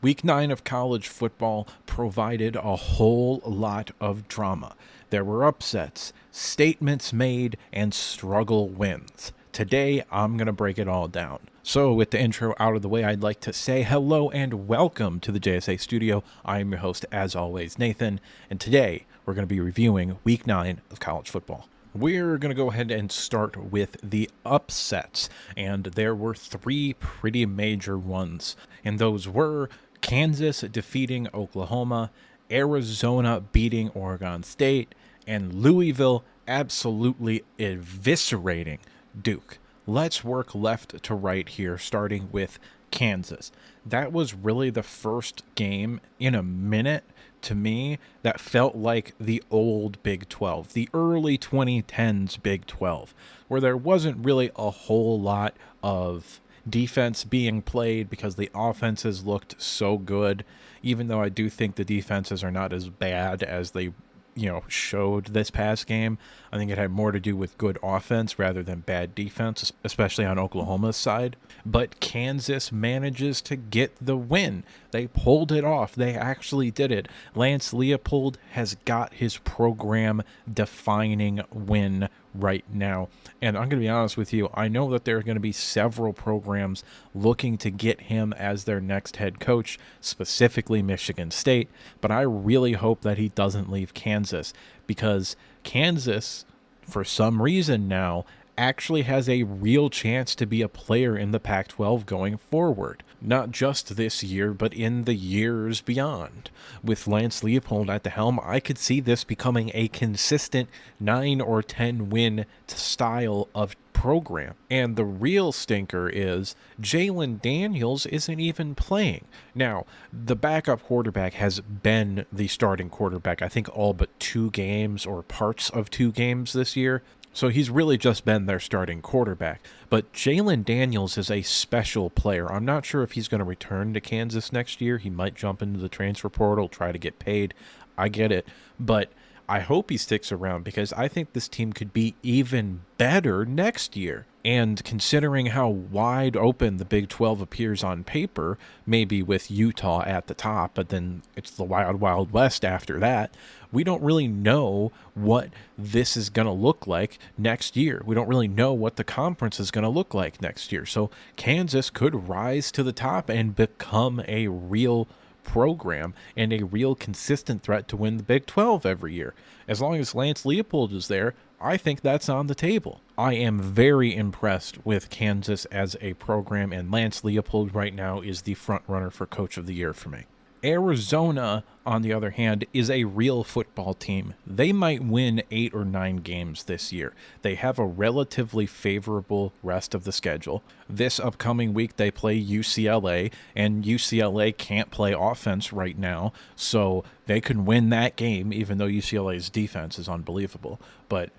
Week 9 of college football provided a whole lot of drama. There were upsets, statements made, and struggle wins. Today, I'm going to break it all down. So, with the intro out of the way, I'd like to say hello and welcome to the JSA studio. I am your host, as always, Nathan, and today we're going to be reviewing Week 9 of college football. We're going to go ahead and start with the upsets, and there were three pretty major ones, and those were Kansas defeating Oklahoma, Arizona beating Oregon State, and Louisville absolutely eviscerating Duke. Let's work left to right here, starting with Kansas. That was really the first game in a minute to me that felt like the old Big 12, the early 2010s Big 12, where there wasn't really a whole lot of defense being played because the offenses looked so good, even though I do think the defenses are not as bad as they showed this past game. I think it had more to do with good offense rather than bad defense, especially on Oklahoma's side. But Kansas manages to get the win. They pulled it off. They actually did it. Lance Leopold has got his program-defining win right now. And I'm going to be honest with you, I know that there are going to be several programs looking to get him as their next head coach, specifically Michigan State, but I really hope that he doesn't leave Kansas, because Kansas, for some reason now, actually has a real chance to be a player in the Pac-12 going forward. Not just this year, but in the years beyond. With Lance Leopold at the helm, I could see this becoming a consistent 9 or 10 win style of program. And the real stinker is Jalen Daniels isn't even playing. Now, the backup quarterback has been the starting quarterback, I think all but 2 games or parts of 2 games this year. So he's really just been their starting quarterback. But Jalen Daniels is a special player. I'm not sure if he's going to return to Kansas next year. He might jump into the transfer portal, try to get paid. I get it. But I hope he sticks around, because I think this team could be even better next year. And considering how wide open the Big 12 appears on paper, maybe with Utah at the top, but then it's the wild, wild west after that, we don't really know what this is going to look like next year. We don't really know what the conference is going to look like next year. So Kansas could rise to the top and become a real program and a real consistent threat to win the Big 12 every year. As long as Lance Leopold is there, I think that's on the table. I am very impressed with Kansas as a program, and Lance Leopold right now is the front runner for Coach of the Year for me. Arizona, on the other hand, is a real football team. They might win 8 or 9 games this year. They have a relatively favorable rest of the schedule. This upcoming week, they play UCLA, and UCLA can't play offense right now, so they can win that game, even though UCLA's defense is unbelievable. But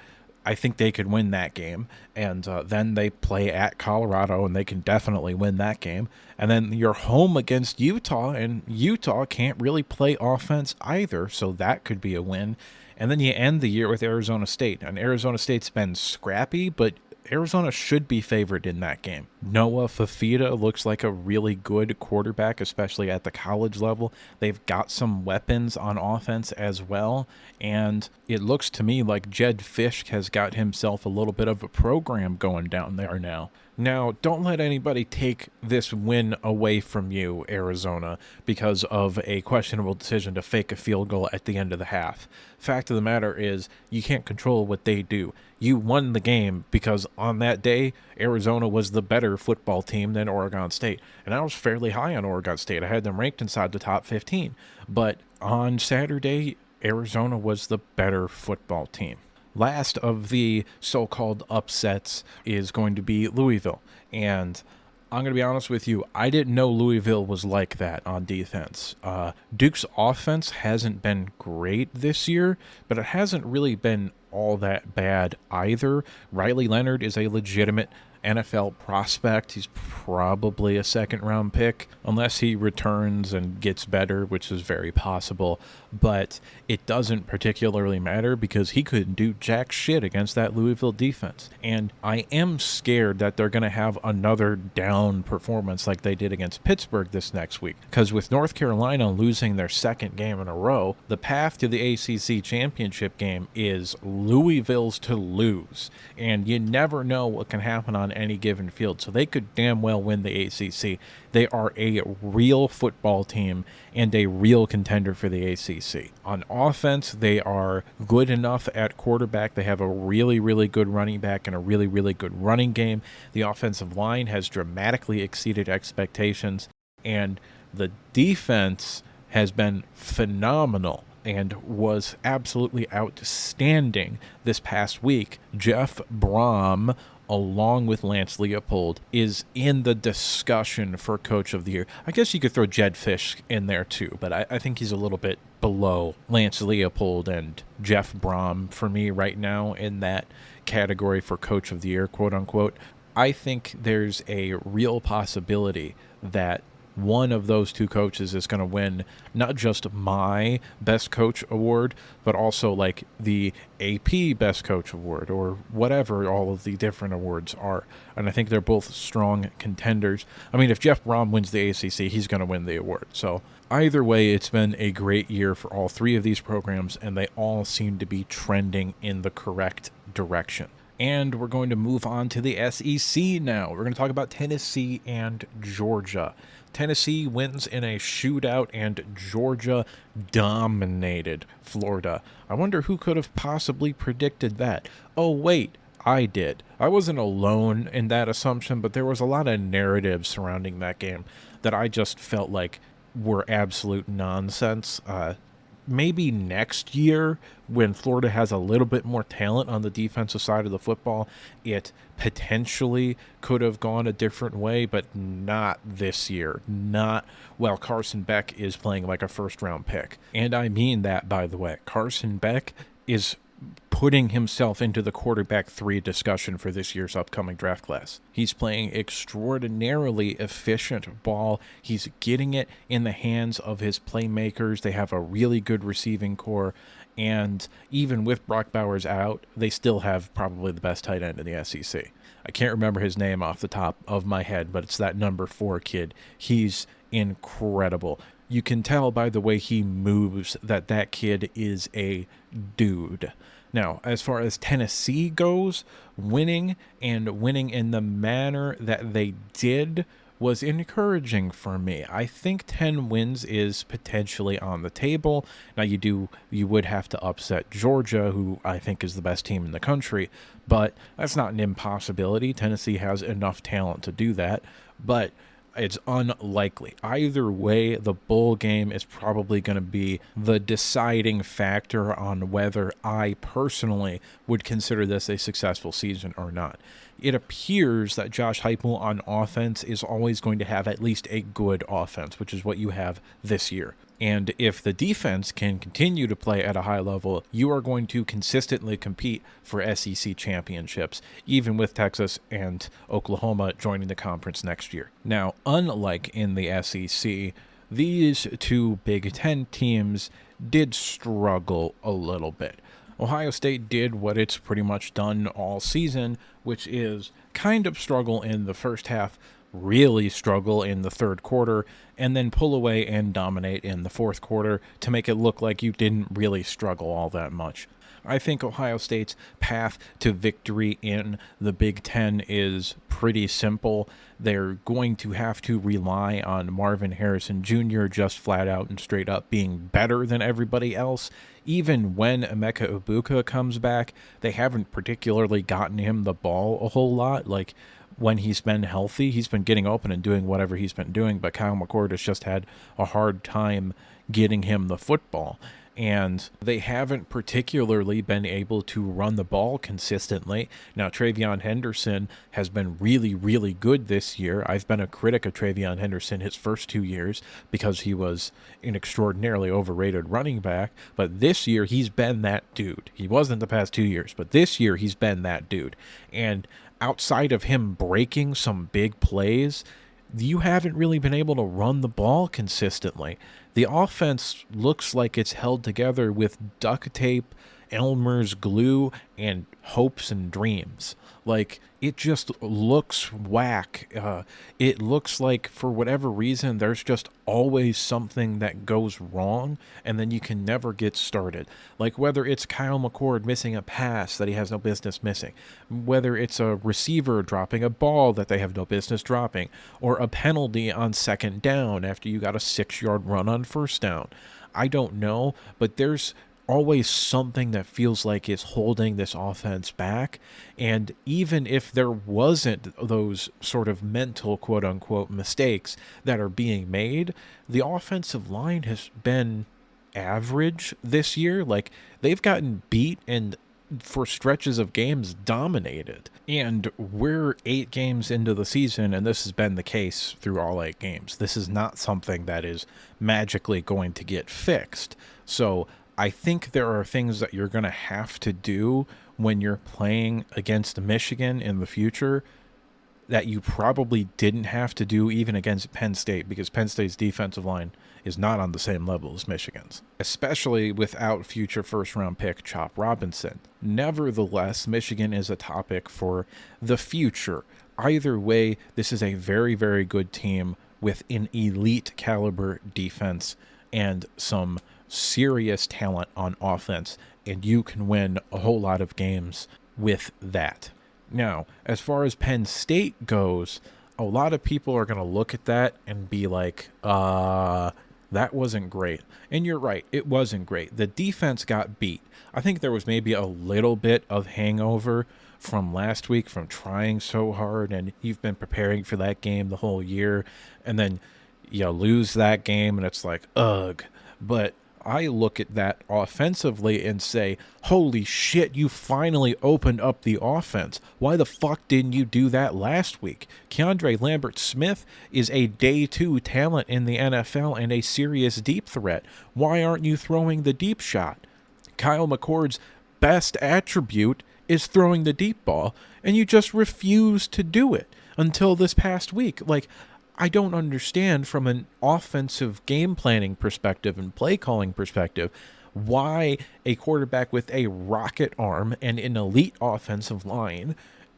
I think they could win that game, and then they play at Colorado, and they can definitely win that game. And then you're home against Utah, and Utah can't really play offense either, so that could be a win. And then you end the year with Arizona State, and Arizona State's been scrappy, but Arizona should be favored in that game. Noah Fafita looks like a really good quarterback, especially at the college level. They've got some weapons on offense as well, and it looks to me like Jed Fish has got himself a little bit of a program going down there now. Now, don't let anybody take this win away from you, Arizona, because of a questionable decision to fake a field goal at the end of the half. Fact of the matter is, you can't control what they do. You won the game because on that day, Arizona was the better football team than Oregon State. And I was fairly high on Oregon State. I had them ranked inside the top 15. But on Saturday, Arizona was the better football team. Last of the so-called upsets is going to be Louisville. And I'm going to be honest with you, I didn't know Louisville was like that on defense. Duke's offense hasn't been great this year, but it hasn't really been all that bad either. Riley Leonard is a legitimate NFL prospect. He's probably a second round pick, unless he returns and gets better, which is very possible. But it doesn't particularly matter because he couldn't do jack shit against that Louisville defense. And I am scared that they're going to have another down performance like they did against Pittsburgh this next week. Because with North Carolina losing their second game in a row, the path to the ACC championship game is Louisville's to lose. And you never know what can happen on any given field. So they could damn well win the ACC. They are a real football team and a real contender for the ACC. On offense, they are good enough at quarterback. They have a really, really good running back and a really, really good running game. The offensive line has dramatically exceeded expectations. And the defense has been phenomenal and was absolutely outstanding this past week. Jeff Brom, along with Lance Leopold, is in the discussion for Coach of the Year. I guess you could throw Jed Fish in there too, but I think he's a little bit below Lance Leopold and Jeff Brom for me right now in that category for Coach of the Year, quote unquote. I think there's a real possibility that one of those two coaches is going to win not just my best coach award, but also like the AP best coach award or whatever all of the different awards are. And I think they're both strong contenders. I mean, if Jeff Brom wins the ACC, he's going to win the award. So either way, it's been a great year for all three of these programs, and they all seem to be trending in the correct direction. And we're going to move on to the SEC now. We're going to talk about Tennessee and Georgia. Tennessee wins in a shootout, and Georgia dominated Florida. I wonder who could have possibly predicted that. Oh, wait, I did. I wasn't alone in that assumption, but there was a lot of narratives surrounding that game that I just felt like were absolute nonsense. Maybe next year, when Florida has a little bit more talent on the defensive side of the football, it potentially could have gone a different way, but not this year. Not while Carson Beck is playing like a first-round pick. And I mean that, by the way. Carson Beck is putting himself into the quarterback 3 discussion for this year's upcoming draft class. He's playing extraordinarily efficient ball. He's getting it in the hands of his playmakers. They have a really good receiving core. And even with Brock Bowers out, they still have probably the best tight end in the SEC. I can't remember his name off the top of my head, but it's that number 4 kid. He's incredible. You can tell by the way he moves that that kid is a dude. Now, as far as Tennessee goes, winning in the manner that they did was encouraging for me. I think 10 wins is potentially on the table. Now, you would have to upset Georgia, who I think is the best team in the country, but that's not an impossibility. Tennessee has enough talent to do that, but it's unlikely. Either way, the bowl game is probably going to be the deciding factor on whether I personally would consider this a successful season or not. It appears that Josh Heupel on offense is always going to have at least a good offense, which is what you have this year. And if the defense can continue to play at a high level, you are going to consistently compete for SEC championships, even with Texas and Oklahoma joining the conference next year. Now, unlike in the SEC, these two Big Ten teams did struggle a little bit. Ohio State did what it's pretty much done all season, which is kind of struggle in the first half, really struggle in the third quarter, and then pull away and dominate in the fourth quarter to make it look like you didn't really struggle all that much. I think Ohio State's path to victory in the Big Ten is pretty simple. They're going to have to rely on Marvin Harrison Jr. just flat out and straight up being better than everybody else. Even when Emeka Ibuka comes back, they haven't particularly gotten him the ball a whole lot. Like, when he's been healthy, he's been getting open and doing whatever he's been doing, but Kyle McCord has just had a hard time getting him the football. And they haven't particularly been able to run the ball consistently. Now, TreVeyon Henderson has been really, really good this year. I've been a critic of TreVeyon Henderson his first 2 years because he was an extraordinarily overrated running back. But this year, he's been that dude. He wasn't the past 2 years, but this year, he's been that dude. And outside of him breaking some big plays, you haven't really been able to run the ball consistently. The offense looks like it's held together with duct tape, Elmer's glue, and hopes and dreams. Like, it just looks whack. It looks like, for whatever reason, there's just always something that goes wrong, and then you can never get started. Like, whether it's Kyle McCord missing a pass that he has no business missing, whether it's a receiver dropping a ball that they have no business dropping, or a penalty on second down after you got a 6-yard run on first down. I don't know, but there's always something that feels like is holding this offense back. And even if there wasn't those sort of mental quote unquote mistakes that are being made, the offensive line has been average this year. Like, they've gotten beat and for stretches of games dominated. And we're 8 games into the season, and this has been the case through all 8 games. This is not something that is magically going to get fixed. So I think there are things that you're going to have to do when you're playing against Michigan in the future that you probably didn't have to do even against Penn State, because Penn State's defensive line is not on the same level as Michigan's, especially without future first-round pick Chop Robinson. Nevertheless, Michigan is a topic for the future. Either way, this is a very, very good team with an elite caliber defense and some serious talent on offense, and you can win a whole lot of games with that. Now, as far as Penn State goes, a lot of people are going to look at that and be like, that wasn't great. And you're right, it wasn't great. The defense got beat. I think there was maybe a little bit of hangover from last week from trying so hard, and you've been preparing for that game the whole year, and then you lose that game, and it's like, ugh. But I look at that offensively and say, holy shit, you finally opened up the offense. Why the fuck didn't you do that last week? Keandre Lambert-Smith is a day 2 talent in the NFL and a serious deep threat. Why aren't you throwing the deep shot? Kyle McCord's best attribute is throwing the deep ball, and you just refuse to do it until this past week. Like, I don't understand from an offensive game planning perspective and play calling perspective why a quarterback with a rocket arm and an elite offensive line,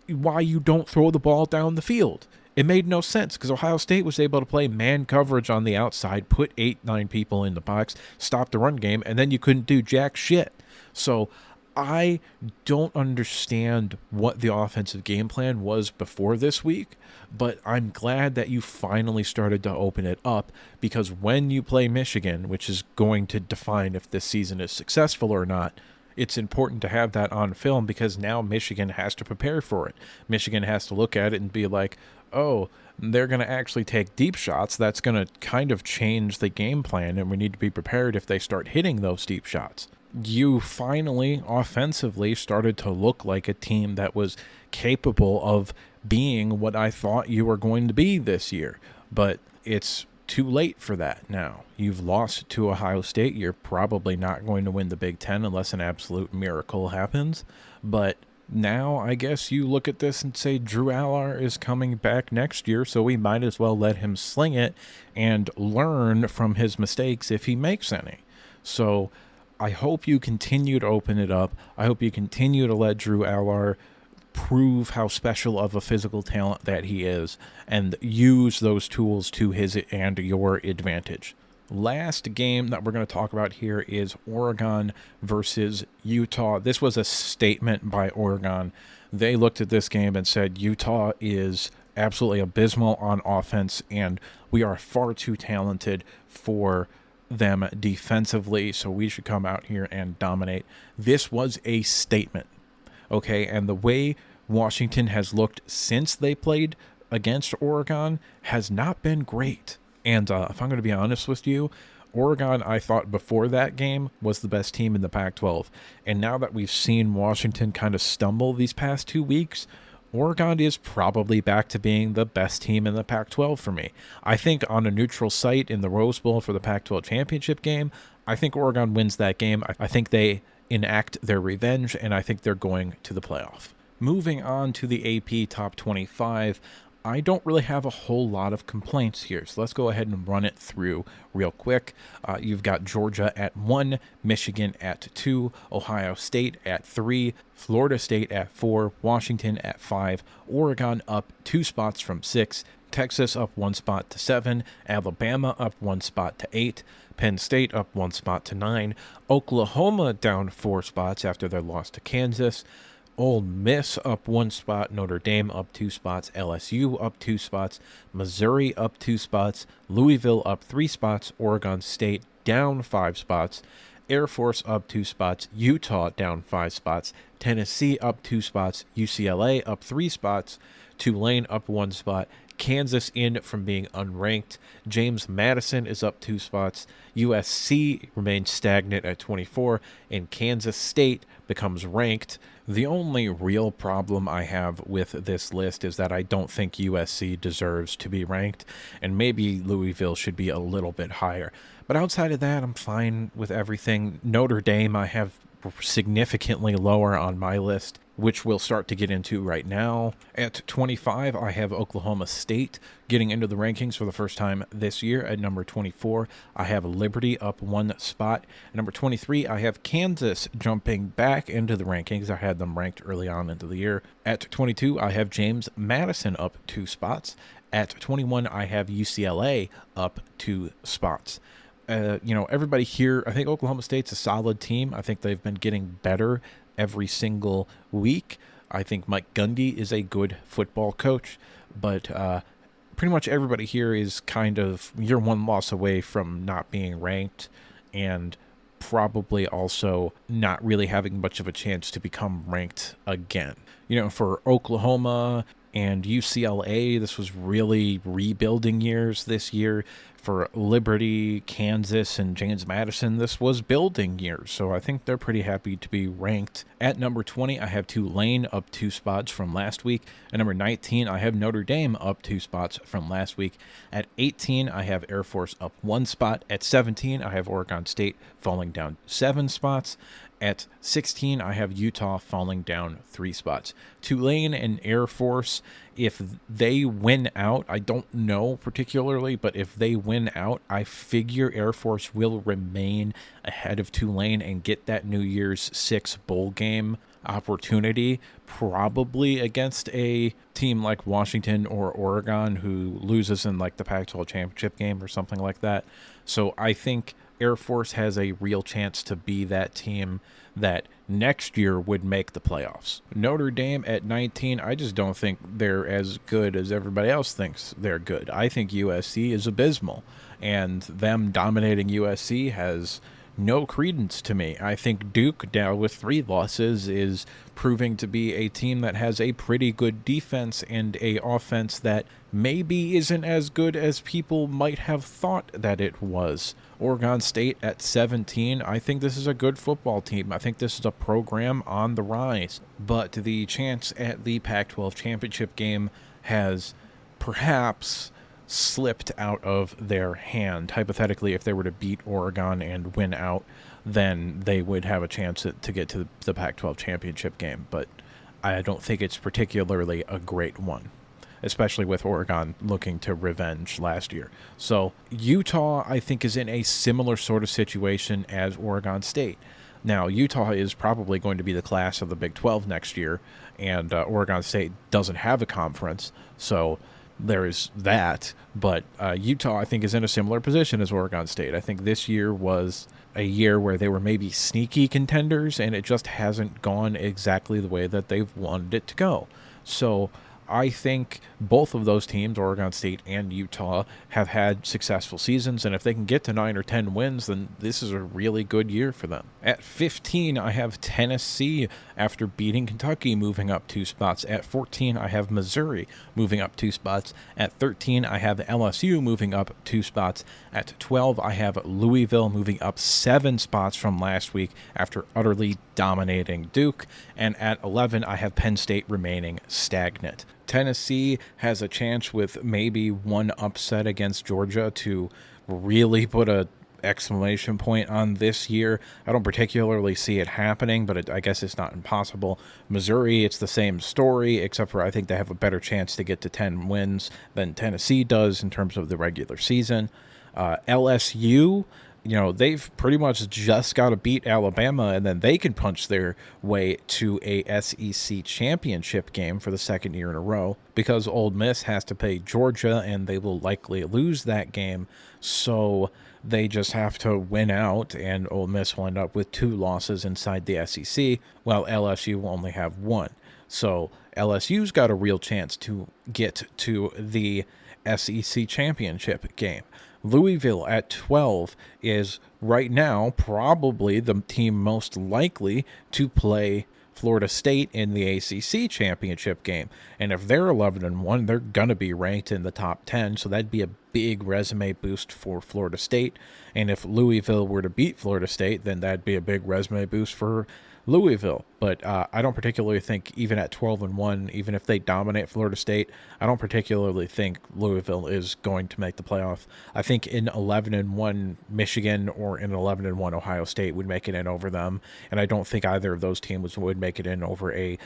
why you don't throw the ball down the field. It made no sense because Ohio State was able to play man coverage on the outside, put 8-9 people in the box, stop the run game, and then you couldn't do jack shit. So I don't understand what the offensive game plan was before this week, but I'm glad that you finally started to open it up, because when you play Michigan, which is going to define if this season is successful or not, it's important to have that on film, because now Michigan has to prepare for it. Michigan has to look at it and be like, oh, they're going to actually take deep shots. That's going to kind of change the game plan, and we need to be prepared if they start hitting those deep shots. You finally, offensively, started to look like a team that was capable of being what I thought you were going to be this year. But it's too late for that now. You've lost to Ohio State. You're probably not going to win the Big Ten unless an absolute miracle happens. But now I guess you look at this and say Drew Allar is coming back next year, so we might as well let him sling it and learn from his mistakes if he makes any. So I hope you continue to open it up. I hope you continue to let Drew Allar prove how special of a physical talent that he is and use those tools to his and your advantage. Last game that we're going to talk about here is Oregon versus Utah. This was a statement by Oregon. They looked at this game and said Utah is absolutely abysmal on offense, and we are far too talented for them defensively, so we should come out here and dominate. This was a statement, okay? And the way Washington has looked since they played against Oregon has not been great. And if I'm going to be honest with you, Oregon, I thought before that game, was the best team in the Pac-12. And now that we've seen Washington kind of stumble these past 2 weeks, Oregon is probably back to being the best team in the Pac-12 for me. I think on a neutral site in the Rose Bowl for the Pac-12 championship game, I think Oregon wins that game. I think they enact their revenge, and I think they're going to the playoff. Moving on to the AP Top 25, I don't really have a whole lot of complaints here, so let's go ahead and run it through real quick. You've got Georgia at 1, Michigan at 2, Ohio State at 3, Florida State at 4, Washington at 5, Oregon up 2 spots from 6, Texas up 1 spot to 7, Alabama up 1 spot to 8, Penn State up 1 spot to 9, Oklahoma down 4 spots after their loss to Kansas, Ole Miss up 1 spot, Notre Dame up 2 spots, LSU up 2 spots, Missouri up 2 spots, Louisville up 3 spots, Oregon State down 5 spots, Air Force up 2 spots, Utah down 5 spots, Tennessee up 2 spots, UCLA up 3 spots, Tulane up 1 spot, Kansas in from being unranked. James Madison is up 2 spots. USC remains stagnant at 24, and Kansas State becomes ranked. The only real problem I have with this list is that I don't think USC deserves to be ranked, and maybe Louisville should be a little bit higher. But outside of that, I'm fine with everything. Notre Dame I have significantly lower on my list, which we'll start to get into right now. At 25, I have Oklahoma State getting into the rankings for the first time this year. At number 24, I have Liberty up 1 spot. At number 23, I have Kansas jumping back into the rankings. I had them ranked early on into the year. At 22, I have James Madison up 2 spots. At 21, I have UCLA up 2 spots. Everybody here, I think Oklahoma State's a solid team. I think they've been getting better every single week. I think Mike Gundy is a good football coach, but pretty much everybody here is kind of, you're 1 loss away from not being ranked and probably also not really having much of a chance to become ranked again. For Oklahoma and UCLA, this was really rebuilding years this year. For Liberty, Kansas, and James Madison, this was building years, so I think they're pretty happy to be ranked. At number 20, I have Tulane up 2 spots from last week. At number 19, I have Notre Dame up 2 spots from last week. At 18, I have Air Force up 1 spot. At 17, I have Oregon State falling down 7 spots. At 16, I have Utah falling down 3 spots. Tulane and Air Force, if they win out, I don't know particularly, but if they win out, I figure Air Force will remain ahead of Tulane and get that New Year's 6 bowl game opportunity, probably against a team like Washington or Oregon who loses in like the Pac-12 championship game or something like that. So I think Air Force has a real chance to be that team that next year would make the playoffs. Notre Dame at 19, I just don't think they're as good as everybody else thinks they're good. I think USC is abysmal, and them dominating USC has no credence to me. I think Duke, now with 3 losses, is proving to be a team that has a pretty good defense and a offense that maybe isn't as good as people might have thought that it was. Oregon State at 17, I think this is a good football team. I think this is a program on the rise, but the chance at the Pac-12 championship game has perhaps slipped out of their hand. Hypothetically, if they were to beat Oregon and win out, then they would have a chance to get to the Pac-12 championship game, but I don't think it's particularly a great one, especially with Oregon looking to revenge last year. So Utah, I think, is in a similar sort of situation as Oregon State. Now, Utah is probably going to be the class of the Big 12 next year, and Oregon State doesn't have a conference, so there is that. But Utah, I think, is in a similar position as Oregon State. I think this year was a year where they were maybe sneaky contenders, and it just hasn't gone exactly the way that they've wanted it to go. So I think both of those teams, Oregon State and Utah, have had successful seasons, and if they can get to 9 or 10 wins, then this is a really good year for them. At 15, I have Tennessee after beating Kentucky, moving up 2 spots. At 14, I have Missouri moving up 2 spots. At 13, I have LSU moving up 2 spots. At 12, I have Louisville moving up 7 spots from last week after utterly dominating Duke. And at 11, I have Penn State remaining stagnant. Tennessee has a chance with maybe one upset against Georgia to really put a exclamation point on this year. I don't particularly see it happening, but I guess it's not impossible. Missouri, it's the same story, except for I think they have a better chance to get to 10 wins than Tennessee does in terms of the regular season. LSU, they've pretty much just got to beat Alabama, and then they can punch their way to a SEC championship game for the second year in a row, because Ole Miss has to play Georgia, and they will likely lose that game. So they just have to win out, and Ole Miss will end up with 2 losses inside the SEC, while LSU will only have 1. So LSU's got a real chance to get to the SEC championship game. Louisville at 12 is right now probably the team most likely to play Florida State in the ACC championship game. And if they're 11-1, they're going to be ranked in the top 10. So that'd be a big resume boost for Florida State. And if Louisville were to beat Florida State, then that'd be a big resume boost for Louisville. But I don't particularly think, even at 12-1, even if they dominate Florida State, I don't particularly think Louisville is going to make the playoff. I think in 11-1 Michigan or in 11-1 Ohio State would make it in over them, and I don't think either of those teams would make it in over a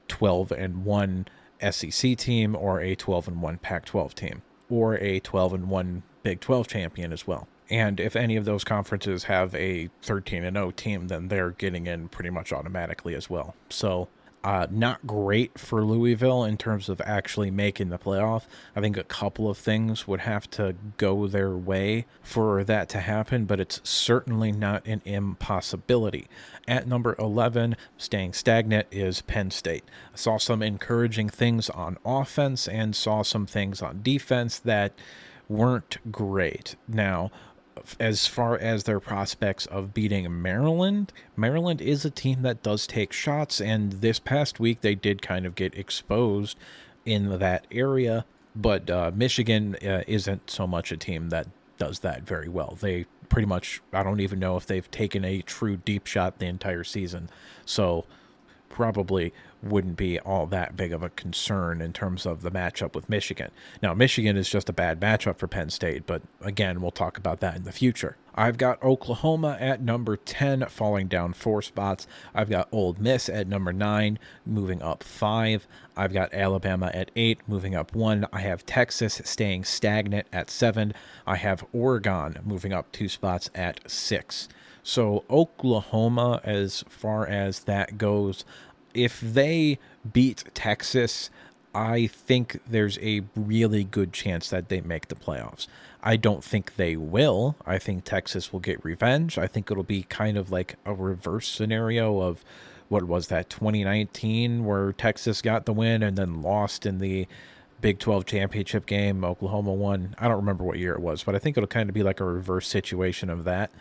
12-1 SEC team or a 12-1 Pac-12 team or a 12-1 Big 12 champion as well. And if any of those conferences have a 13-0 team, then they're getting in pretty much automatically as well. So not great for Louisville in terms of actually making the playoff. I think a couple of things would have to go their way for that to happen, but it's certainly not an impossibility. At number 11, staying stagnant, is Penn State. I saw some encouraging things on offense and saw some things on defense that weren't great. Now, as far as their prospects of beating Maryland is a team that does take shots, and this past week they did kind of get exposed in that area, but Michigan isn't so much a team that does that very well. They pretty much, I don't even know if they've taken a true deep shot the entire season, so probably wouldn't be all that big of a concern in terms of the matchup with Michigan. Now, Michigan is just a bad matchup for Penn State, but again, we'll talk about that in the future. I've got Oklahoma at number 10, falling down 4 spots. I've got Ole Miss at number 9, moving up 5. I've got Alabama at 8, moving up 1. I have Texas staying stagnant at 7. I have Oregon moving up 2 spots at 6. So Oklahoma, as far as that goes, if they beat Texas, I think there's a really good chance that they make the playoffs. I don't think they will. I think Texas will get revenge. I think it'll be kind of like a reverse scenario of, what was that, 2019, where Texas got the win and then lost in the Big 12 championship game. Oklahoma won. I don't remember what year it was, but I think it'll kind of be like a reverse situation of that.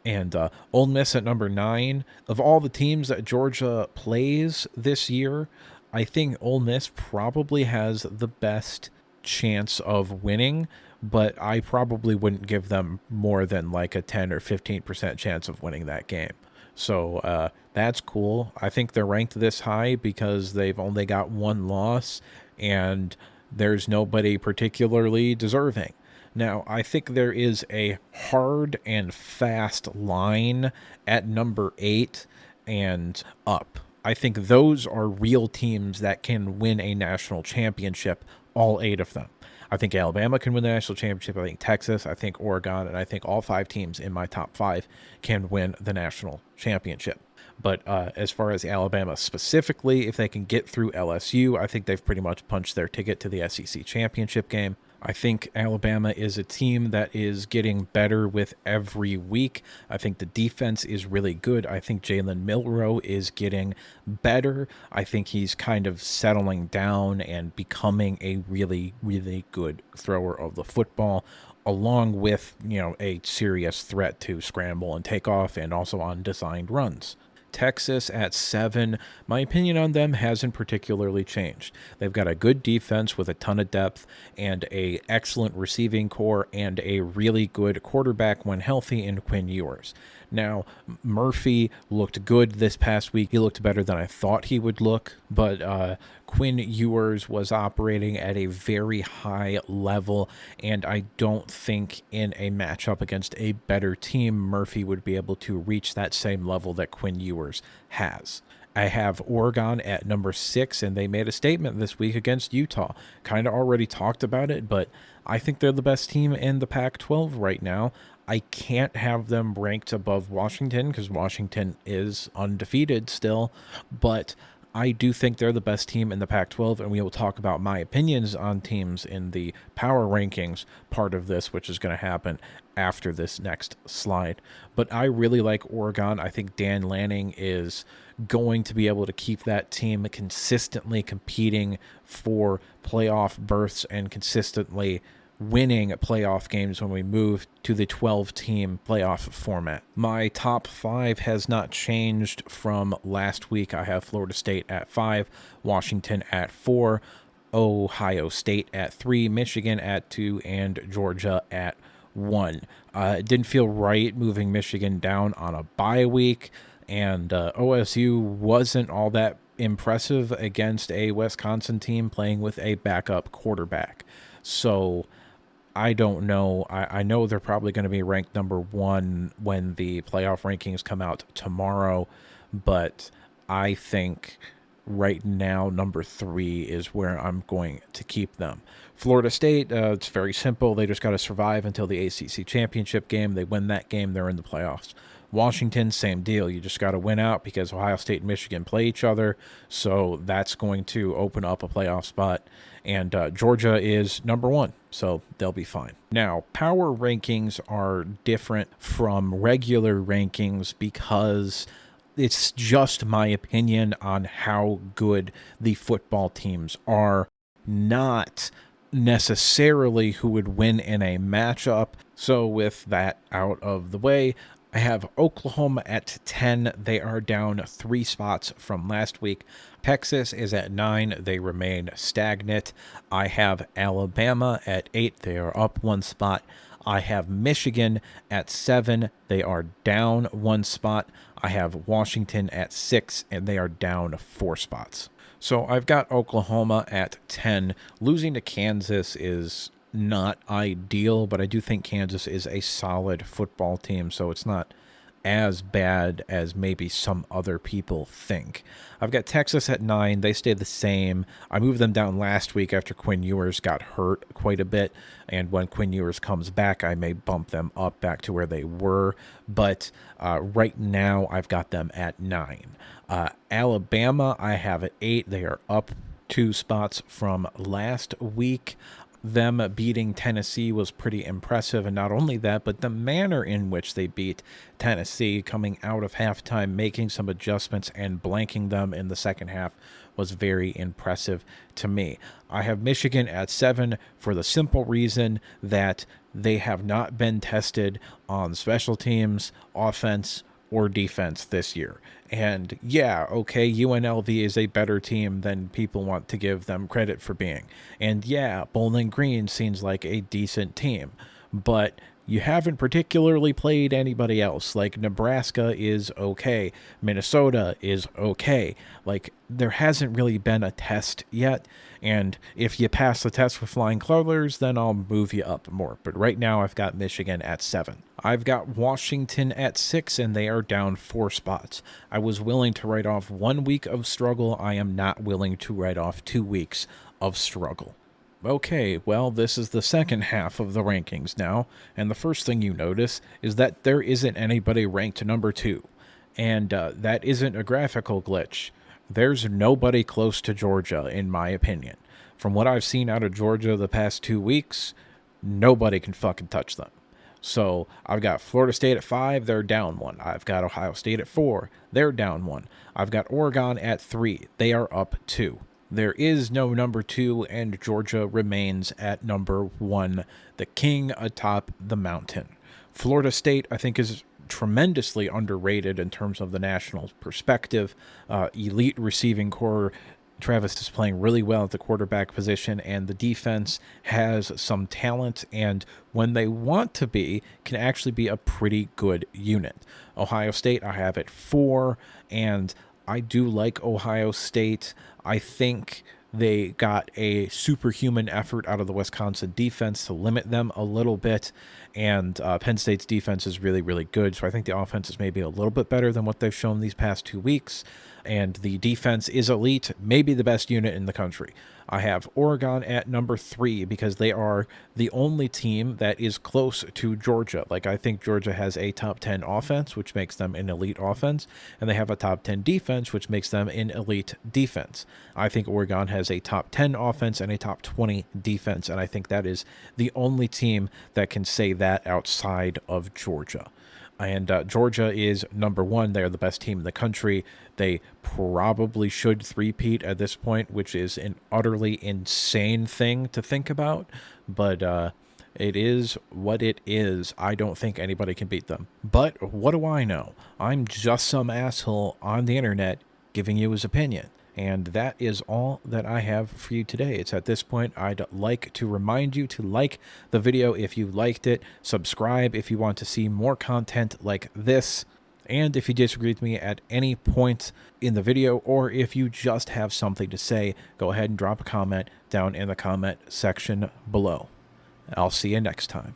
And Ole Miss at number 9. Of all the teams that Georgia plays this year, I think Ole Miss probably has the best chance of winning, but I probably wouldn't give them more than like a 10 or 15% chance of winning that game. So that's cool. I think they're ranked this high because they've only got 1 loss, and there's nobody particularly deserving. Now, I think there is a hard and fast line at number 8 and up. I think those are real teams that can win a national championship, all 8 of them. I think Alabama can win the national championship. I think Texas, I think Oregon, and I think all 5 teams in my top 5 can win the national championship. But as far as Alabama specifically, if they can get through LSU, I think they've pretty much punched their ticket to the SEC championship game. I think Alabama is a team that is getting better with every week. I think the defense is really good. I think Jalen Milroe is getting better. I think he's kind of settling down and becoming a really, really good thrower of the football, along with, a serious threat to scramble and take off and also on designed runs. Texas at 7. My opinion on them hasn't particularly changed. They've got a good defense with a ton of depth and a excellent receiving core and a really good quarterback when healthy in Quinn Ewers. Now, Murphy looked good this past week. He looked better than I thought he would look, but Quinn Ewers was operating at a very high level, and I don't think in a matchup against a better team, Murphy would be able to reach that same level that Quinn Ewers has. I have Oregon at number 6, and they made a statement this week against Utah. Kind of already talked about it, but I think they're the best team in the Pac-12 right now. I can't have them ranked above Washington because Washington is undefeated still, but I do think they're the best team in the Pac-12, and we will talk about my opinions on teams in the power rankings part of this, which is going to happen after this next slide. But I really like Oregon. I think Dan Lanning is going to be able to keep that team consistently competing for playoff berths and consistently winning playoff games when we move to the 12-team playoff format. My top 5 has not changed from last week. I have Florida State at 5, Washington at 4, Ohio State at 3, Michigan at 2, and Georgia at 1. It didn't feel right moving Michigan down on a bye week, and OSU wasn't all that impressive against a Wisconsin team playing with a backup quarterback. So I don't know. I know they're probably going to be ranked number 1 when the playoff rankings come out tomorrow, but I think right now number 3 is where I'm going to keep them. Florida State, it's very simple. They just got to survive until the ACC championship game. They win that game, they're in the playoffs. Washington, same deal. You just got to win out because Ohio State and Michigan play each other, so that's going to open up a playoff spot. And Georgia is number 1, so they'll be fine. Now, power rankings are different from regular rankings because it's just my opinion on how good the football teams are, not necessarily who would win in a matchup. So with that out of the way, I have Oklahoma at 10. They are down 3 spots from last week. Texas is at 9. They remain stagnant. I have Alabama at 8. They are up 1 spot. I have Michigan at 7. They are down 1 spot. I have Washington at 6, and they are down 4 spots. So I've got Oklahoma at 10. Losing to Kansas is not ideal, but I do think Kansas is a solid football team, so it's not as bad as maybe some other people think. I've got Texas at 9. They stay the same. I moved them down last week after Quinn Ewers got hurt quite a bit, and when Quinn Ewers comes back, I may bump them up back to where they were, but right now I've got them at 9. Alabama, I have at 8. They are up 2 spots from last week. Them beating Tennessee was pretty impressive, and not only that, but the manner in which they beat Tennessee, coming out of halftime, making some adjustments, and blanking them in the second half was very impressive to me. I have Michigan at 7 for the simple reason that they have not been tested on special teams, offense, or defense this year. And yeah, okay, UNLV is a better team than people want to give them credit for being. And yeah, Bowling Green seems like a decent team, but you haven't particularly played anybody else. Like, Nebraska is okay. Minnesota is okay. Like, there hasn't really been a test yet. And if you pass the test with flying colors, then I'll move you up more. But right now, I've got Michigan at 7. I've got Washington at 6, and they are down 4 spots. I was willing to write off 1 week of struggle. I am not willing to write off 2 weeks of struggle. Okay, well, this is the second half of the rankings now, and the first thing you notice is that there isn't anybody ranked number 2, and that isn't a graphical glitch. There's nobody close to Georgia, in my opinion. From what I've seen out of Georgia the past 2 weeks, nobody can fucking touch them. So I've got Florida State at 5, they're down 1. I've got Ohio State at 4, they're down 1. I've got Oregon at 3, they are up 2. There is no number 2, and Georgia remains at number 1, the king atop the mountain. Florida State, I think, is tremendously underrated in terms of the national perspective. Elite receiving core. Travis is playing really well at the quarterback position, and the defense has some talent, and when they want to be, can actually be a pretty good unit. Ohio State, I have at 4, and I do like Ohio State. I think they got a superhuman effort out of the Wisconsin defense to limit them a little bit, and Penn State's defense is really, really good, so I think the offense is maybe a little bit better than what they've shown these past 2 weeks, and the defense is elite, maybe the best unit in the country. I have Oregon at number 3 because they are the only team that is close to Georgia. Like, I think Georgia has a top 10 offense, which makes them an elite offense, and they have a top 10 defense, which makes them an elite defense. I think Oregon has a top 10 offense and a top 20 defense, and I think that is the only team that can say that outside of Georgia. And Georgia is number 1. They're the best team in the country. They probably should three-peat at this point, which is an utterly insane thing to think about. But it is what it is. I don't think anybody can beat them. But what do I know? I'm just some asshole on the internet giving you his opinion. And that is all that I have for you today. It's at this point I'd like to remind you to like the video if you liked it, subscribe if you want to see more content like this, and if you disagree with me at any point in the video, or if you just have something to say, go ahead and drop a comment down in the comment section below. I'll see you next time.